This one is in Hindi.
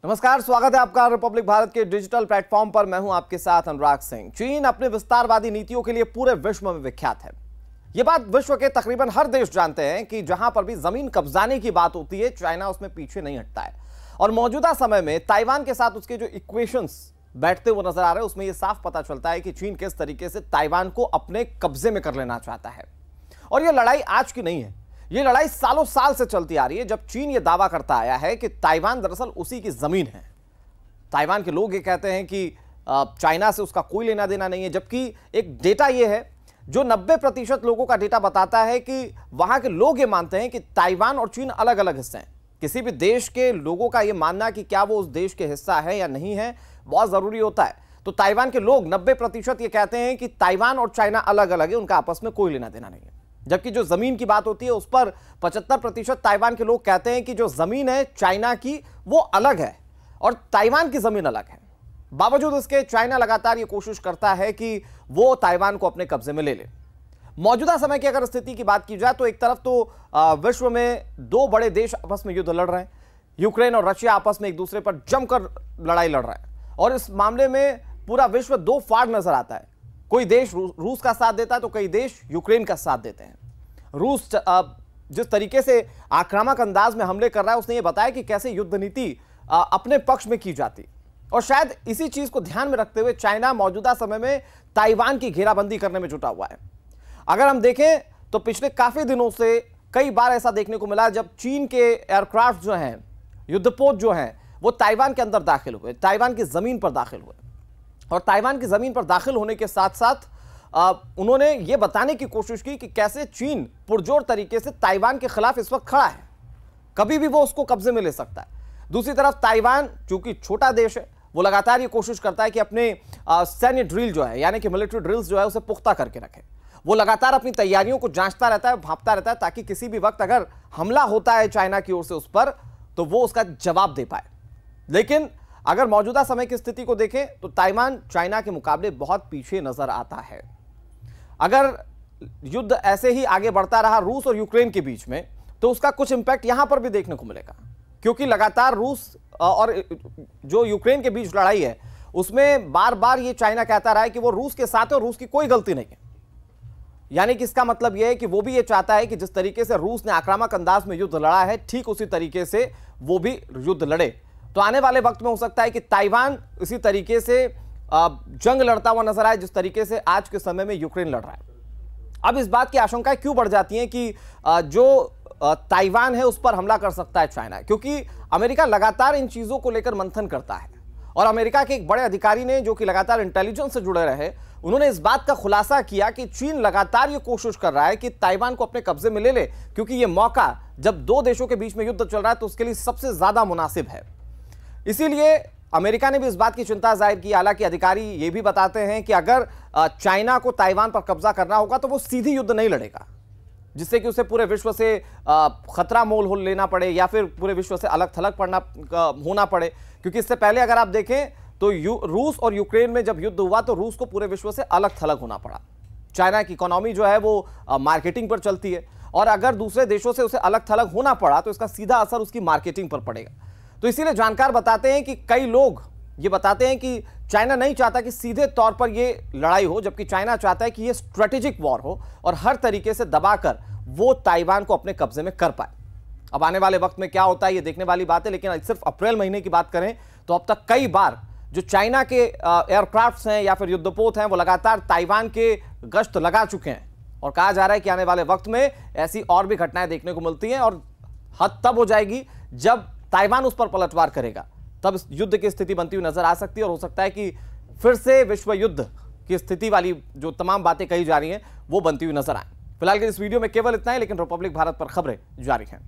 नमस्कार, स्वागत है आपका रिपब्लिक भारत के डिजिटल प्लेटफॉर्म पर। मैं हूं आपके साथ अनुराग सिंह। चीन अपने विस्तारवादी नीतियों के लिए पूरे विश्व में विख्यात है। यह बात विश्व के तकरीबन हर देश जानते हैं कि जहां पर भी जमीन कब्जाने की बात होती है, चाइना उसमें पीछे नहीं हटता है। और मौजूदा समय में ताइवान के साथ उसके जो इक्वेशंस बैठते हुए नजर आ रहे हैं, उसमें यह साफ पता चलता है कि चीन किस तरीके से ताइवान को अपने कब्जे में कर लेना चाहता है। और यह लड़ाई आज की नहीं है, ये लड़ाई सालों साल से चलती आ रही है। जब चीन ये दावा करता आया है कि ताइवान दरअसल उसी की जमीन है। ताइवान के लोग ये कहते हैं कि चाइना से उसका कोई लेना देना नहीं है, जबकि एक डेटा ये है जो 90% लोगों का डेटा बताता है कि वहां के लोग ये मानते हैं कि ताइवान और चीन अलग अलग हिस्से हैं। किसी भी देश के लोगों का यह मानना कि क्या वो उस देश के हिस्सा है या नहीं है बहुत जरूरी होता है। तो ताइवान के लोग 90% ये कहते हैं कि ताइवान और चाइना अलग अलग है, उनका आपस में कोई लेना देना नहीं है। जबकि जो जमीन की बात होती है उस पर 75% ताइवान के लोग कहते हैं कि जो जमीन है चाइना की वो अलग है और ताइवान की जमीन अलग है। बावजूद इसके चाइना लगातार ये कोशिश करता है कि वो ताइवान को अपने कब्जे में ले ले। मौजूदा समय की अगर स्थिति की बात की जाए तो एक तरफ तो विश्व में दो बड़े देश आपस में युद्ध लड़ रहे हैं। यूक्रेन और रशिया आपस में एक दूसरे पर जमकर लड़ाई लड़ रहा है और इस मामले में पूरा विश्व दो फाड़ नजर आता है। कोई देश रूस का साथ देता है तो कई देश यूक्रेन का साथ देते हैं। रूस जिस तरीके से आक्रामक अंदाज में हमले कर रहा है, उसने ये बताया कि कैसे युद्ध नीति अपने पक्ष में की जाती। और शायद इसी चीज को ध्यान में रखते हुए चाइना मौजूदा समय में ताइवान की घेराबंदी करने में जुटा हुआ है। अगर हम देखें तो पिछले काफी दिनों से कई बार ऐसा देखने को मिला जब चीन के एयरक्राफ्ट जो हैं, युद्धपोत जो हैं, वो ताइवान के अंदर दाखिल हुए, ताइवान की जमीन पर दाखिल हुए। और ताइवान की जमीन पर दाखिल होने के साथ साथ उन्होंने यह बताने की कोशिश की कि कैसे चीन पुरजोर तरीके से ताइवान के खिलाफ इस वक्त खड़ा है, कभी भी वो उसको कब्जे में ले सकता है। दूसरी तरफ ताइवान चूंकि छोटा देश है, वो लगातार ये कोशिश करता है कि अपने सैन्य ड्रिल जो है, यानी कि मिलिट्री ड्रिल्स जो है, उसे पुख्ता करके रखे। वो लगातार अपनी तैयारियों को जांचता रहता है, भांपता रहता है, ताकि किसी भी वक्त अगर हमला होता है चाइना की ओर से उस पर, तो वो उसका जवाब दे पाए। लेकिन अगर मौजूदा समय की स्थिति को देखें तो ताइवान चाइना के मुकाबले बहुत पीछे नजर आता है। अगर युद्ध ऐसे ही आगे बढ़ता रहा रूस और यूक्रेन के बीच में, तो उसका कुछ इंपैक्ट यहां पर भी देखने को मिलेगा, क्योंकि लगातार रूस और जो यूक्रेन के बीच लड़ाई है उसमें बार बार ये चाइना कहता रहा है कि वो रूस के साथ है और रूस की कोई गलती नहीं है। यानी कि इसका मतलब यह है कि वो भी ये चाहता है कि जिस तरीके से रूस ने आक्रामक अंदाज में युद्ध लड़ा है, ठीक उसी तरीके से वो भी युद्ध लड़े। तो आने वाले वक्त में हो सकता है कि ताइवान इसी तरीके से जंग लड़ता हुआ नजर आए जिस तरीके से आज के समय में यूक्रेन लड़ रहा है। अब इस बात की आशंकाएं क्यों बढ़ जाती हैं कि जो ताइवान है उस पर हमला कर सकता है चाइना, क्योंकि अमेरिका लगातार इन चीजों को लेकर मंथन करता है। और अमेरिका के एक बड़े अधिकारी ने, जो कि लगातार इंटेलिजेंस से जुड़े रहे, उन्होंने इस बात का खुलासा किया कि चीन लगातार ये कोशिश कर रहा है कि ताइवान को अपने कब्जे में ले ले, क्योंकि यह मौका जब दो देशों के बीच में युद्ध चल रहा है तो उसके लिए सबसे ज्यादा मुनासिब है। इसीलिए अमेरिका ने भी इस बात की चिंता जाहिर की। हालांकि अधिकारी ये भी बताते हैं कि अगर चाइना को ताइवान पर कब्जा करना होगा तो वो सीधी युद्ध नहीं लड़ेगा, जिससे कि उसे पूरे विश्व से खतरा मोल लेना पड़े या फिर पूरे विश्व से अलग थलग होना पड़े। क्योंकि इससे पहले अगर आप देखें तो रूस और यूक्रेन में जब युद्ध हुआ तो रूस को पूरे विश्व से अलग थलग होना पड़ा। चाइना की इकोनॉमी जो है वो मार्केटिंग पर चलती है, और अगर दूसरे देशों से उसे अलग थलग होना पड़ा तो इसका सीधा असर उसकी मार्केटिंग पर पड़ेगा। तो इसीलिए जानकार बताते हैं कि कई लोग ये बताते हैं कि चाइना नहीं चाहता कि सीधे तौर पर ये लड़ाई हो, जबकि चाइना चाहता है कि ये स्ट्रेटेजिक वॉर हो और हर तरीके से दबाकर वो ताइवान को अपने कब्जे में कर पाए। अब आने वाले वक्त में क्या होता है ये देखने वाली बात है, लेकिन सिर्फ अप्रैल महीने की बात करें तो अब तक कई बार जो चाइना के एयरक्राफ्ट हैं या फिर युद्धपोत हैं वो लगातार ताइवान के गश्त लगा चुके हैं। और कहा जा रहा है कि आने वाले वक्त में ऐसी और भी घटनाएं देखने को मिलती हैं, और हद तब हो जाएगी जब ताइवान उस पर पलटवार करेगा, तब इस युद्ध की स्थिति बनती हुई नजर आ सकती है। और हो सकता है कि फिर से विश्व युद्ध की स्थिति वाली जो तमाम बातें कही जा रही हैं वो बनती हुई नजर आए। फिलहाल के इस वीडियो में केवल इतना ही, लेकिन रिपब्लिक भारत पर खबरें जारी हैं।